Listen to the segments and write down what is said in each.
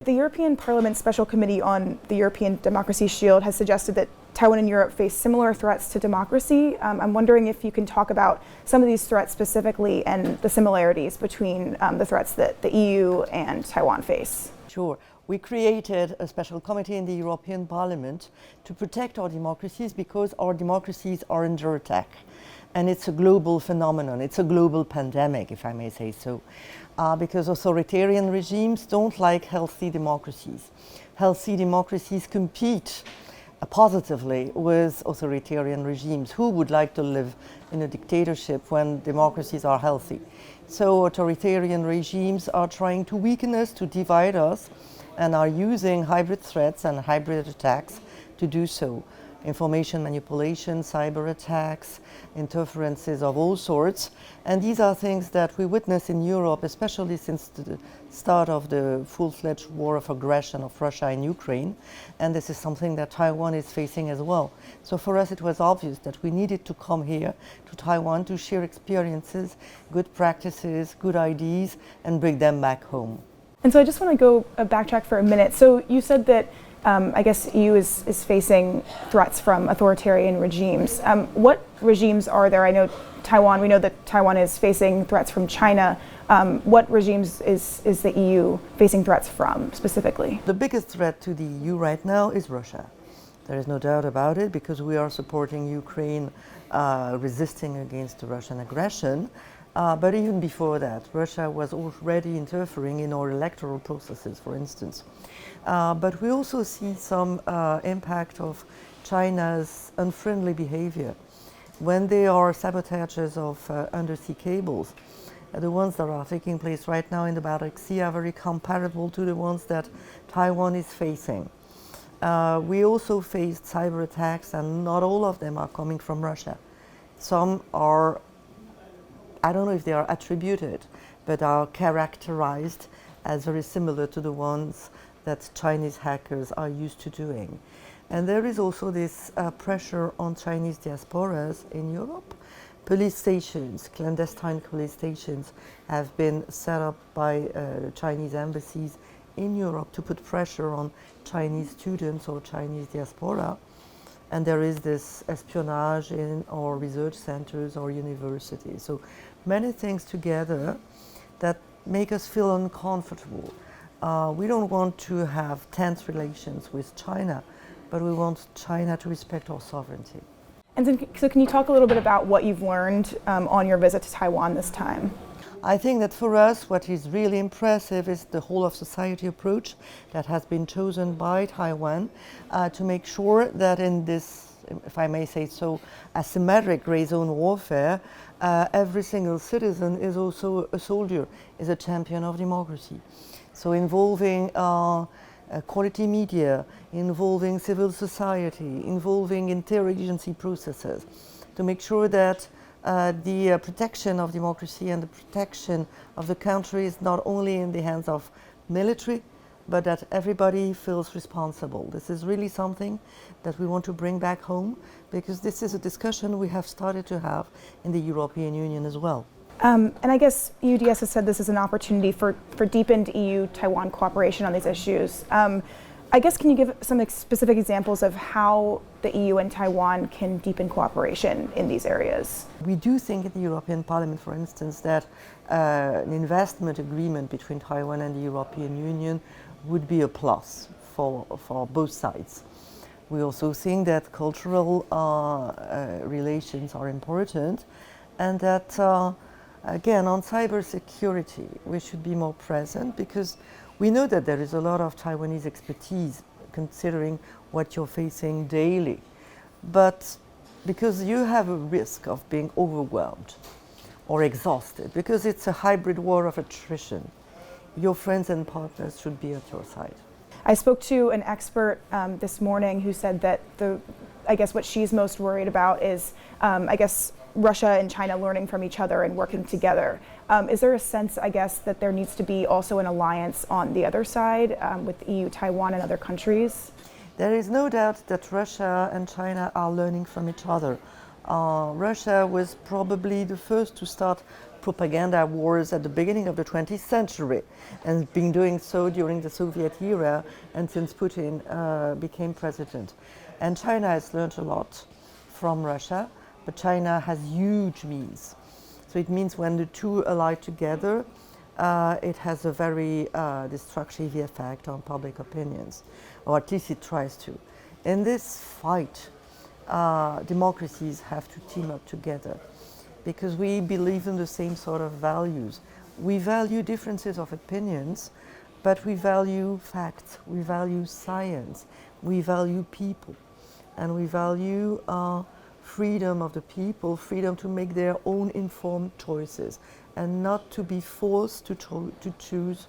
The European Parliament's Special Committee on the European Democracy Shield has suggested that Taiwan and Europe face similar threats to democracy. I'm wondering if you can talk about some of these threats specifically and the similarities between the threats that the EU and Taiwan face. Sure. We created a special committee in the European Parliament to protect our democracies because our democracies are under attack. And it's a global phenomenon. It's a global pandemic, if I may say so, because authoritarian regimes don't like healthy democracies. Healthy democracies compete positively with authoritarian regimes. Who would like to live in a dictatorship when democracies are healthy? So authoritarian regimes are trying to weaken us, to divide us, and are using hybrid threats and hybrid attacks to do so. Information manipulation, cyber attacks, interferences of all sorts. And these are things that we witness in Europe, especially since the start of the full-fledged war of aggression of Russia in Ukraine. And this is something that Taiwan is facing as well. So for us, it was obvious that we needed to come here to Taiwan to share experiences, good practices, good ideas, and bring them back home. And so I just want to go backtrack for a minute. So you said that I guess EU is facing threats from authoritarian regimes. What regimes are there? I know Taiwan, we know that Taiwan is facing threats from China. What regimes is the EU facing threats from specifically? The biggest threat to the EU right now is Russia. There is no doubt about it because we are supporting Ukraine resisting against the Russian aggression. But even before that, Russia was already interfering in our electoral processes, for instance. But we also see some impact of China's unfriendly behavior. When they are sabotages of undersea cables, the ones that are taking place right now in the Baltic Sea are very comparable to the ones that Taiwan is facing. We also faced cyber attacks, and not all of them are coming from Russia. Some are, I don't know if they are attributed, but are characterized as very similar to the ones that Chinese hackers are used to doing. And there is also this pressure on Chinese diasporas in Europe. Police stations, clandestine police stations, have been set up by Chinese embassies in Europe to put pressure on Chinese students or Chinese diaspora. And there is this espionage in our research centers or universities. So many things together that make us feel uncomfortable. We don't want to have tense relations with China, but we want China to respect our sovereignty. And so can you talk a little bit about what you've learned on your visit to Taiwan this time? I think that for us, what is really impressive is the whole of society approach that has been chosen by Taiwan to make sure that in this, if I may say so, asymmetric gray zone warfare, every single citizen is also a soldier, is a champion of democracy. So involving quality media, involving civil society, involving interagency processes to make sure that the protection of democracy and the protection of the country is not only in the hands of military, but that everybody feels responsible. This is really something that we want to bring back home because this is a discussion we have started to have in the European Union as well. And I guess EUDS has said this is an opportunity for deepened EU-Taiwan cooperation on these issues. I guess can you give some specific examples of how the EU and Taiwan can deepen cooperation in these areas? We do think in the European Parliament, for instance, that an investment agreement between Taiwan and the European Union would be a plus for both sides. We also think that cultural relations are important and that again, on cybersecurity, we should be more present because we know that there is a lot of Taiwanese expertise considering what you're facing daily. But because you have a risk of being overwhelmed or exhausted, because it's a hybrid war of attrition, your friends and partners should be at your side. I spoke to an expert this morning who said that I guess what she's most worried about is, I guess, Russia and China learning from each other and working together. Is there a sense, I guess, that there needs to be also an alliance on the other side with EU, Taiwan, and other countries? There is no doubt that Russia and China are learning from each other. Russia was probably the first to start propaganda wars at the beginning of the 20th century, and been doing so during the Soviet era and since Putin became president. And China has learned a lot from Russia, but China has huge means. So it means when the two ally together, it has a very destructive effect on public opinions, or at least it tries to. In this fight, democracies have to team up together because we believe in the same sort of values. We value differences of opinions, but we value facts, we value science, we value people, and we value freedom of the people, freedom to make their own informed choices, and not to be forced to choose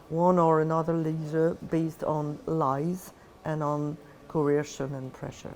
one or another leader based on lies and on coercion and pressure.